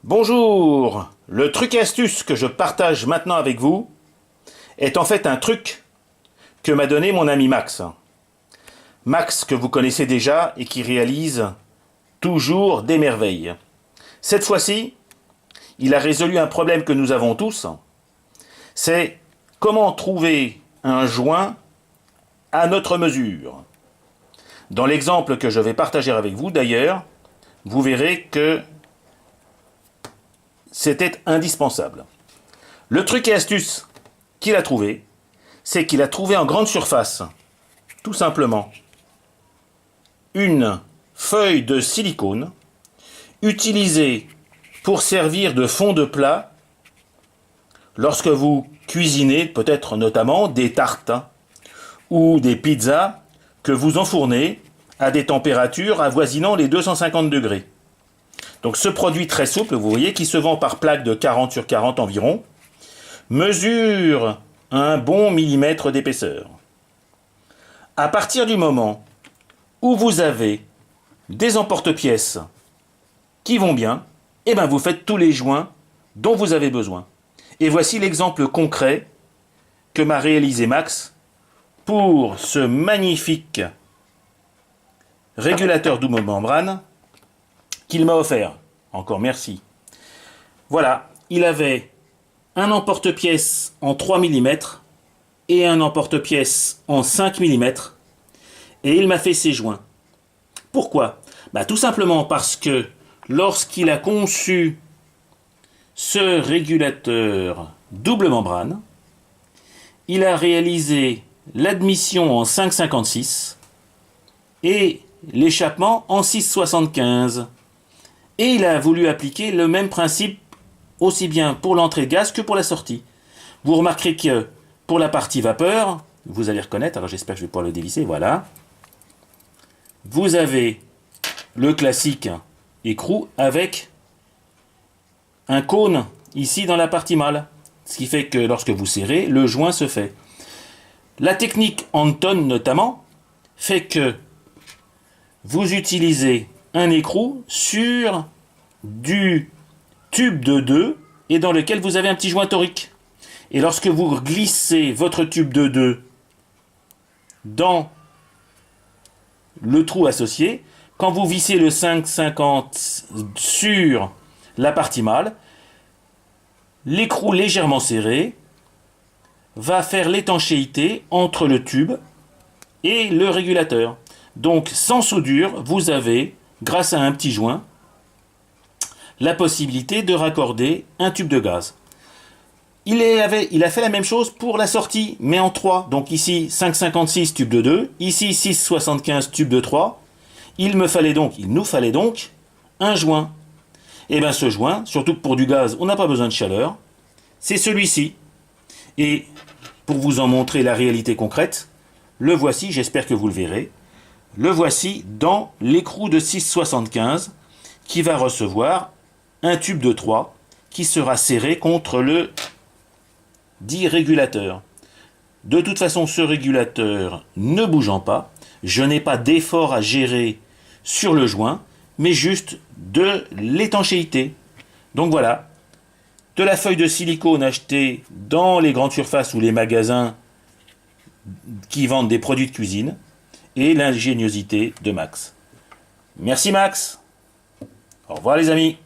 Bonjour. Le truc et astuce que je partage maintenant avec vous est en fait un truc que m'a donné mon ami Max. Max que vous connaissez déjà et qui réalise toujours des merveilles. Cette fois-ci, il a résolu un problème que nous avons tous. C'est comment trouver un joint à notre mesure. Dans l'exemple que je vais partager avec vous d'ailleurs, vous verrez que c'était indispensable. Le truc et astuce qu'il a trouvé, c'est qu'il a trouvé en grande surface, tout simplement, une feuille de silicone utilisée pour servir de fond de plat lorsque vous cuisinez peut-être notamment des tartes ou des pizzas que vous enfournez à des températures avoisinant les 250 degrés. Donc ce produit très souple, vous voyez, qui se vend par plaque de 40 sur 40 environ, mesure un bon millimètre d'épaisseur. À partir du moment où vous avez des emporte-pièces qui vont bien, eh ben vous faites tous les joints dont vous avez besoin. Et voici l'exemple concret que m'a réalisé Max pour ce magnifique régulateur double membrane qu'il m'a offert. Encore merci. Voilà, il avait un emporte-pièces en 3 mm et un emporte-pièces en 5 mm et il m'a fait ses joints. Pourquoi ? Tout simplement parce que lorsqu'il a conçu ce régulateur double membrane, il a réalisé l'admission en 5,56 et l'échappement en 6,75. Et il a voulu appliquer le même principe aussi bien pour l'entrée de gaz que pour la sortie. Vous remarquerez que pour la partie vapeur, vous allez reconnaître, alors j'espère que je vais pouvoir le dévisser, voilà. Vous avez le classique écrou avec un cône ici dans la partie mâle. Ce qui fait que lorsque vous serrez, le joint se fait. La technique Anton notamment fait que vous utilisez un écrou sur du tube de 2 et dans lequel vous avez un petit joint torique. Et lorsque vous glissez votre tube de 2 dans le trou associé, quand vous vissez le 5,50 sur la partie mâle, l'écrou légèrement serré va faire l'étanchéité entre le tube et le régulateur. Donc sans soudure, vous avez, grâce à un petit joint, la possibilité de raccorder un tube de gaz. Il a fait la même chose pour la sortie, mais en 3. Donc ici 5,56 tube de 2, ici 6,75 tube de 3. Il nous fallait donc un joint. Et bien ce joint, surtout que pour du gaz, on n'a pas besoin de chaleur, c'est celui-ci. Et pour vous en montrer la réalité concrète, le voici, j'espère que vous le verrez. Le voici dans l'écrou de 6,75 qui va recevoir un tube de 3 qui sera serré contre le dit régulateur. De toute façon, ce régulateur ne bougeant pas, je n'ai pas d'effort à gérer sur le joint, mais juste de l'étanchéité. Donc voilà, de la feuille de silicone achetée dans les grandes surfaces ou les magasins qui vendent des produits de cuisine, et l'ingéniosité de Max. Merci Max. Au revoir les amis.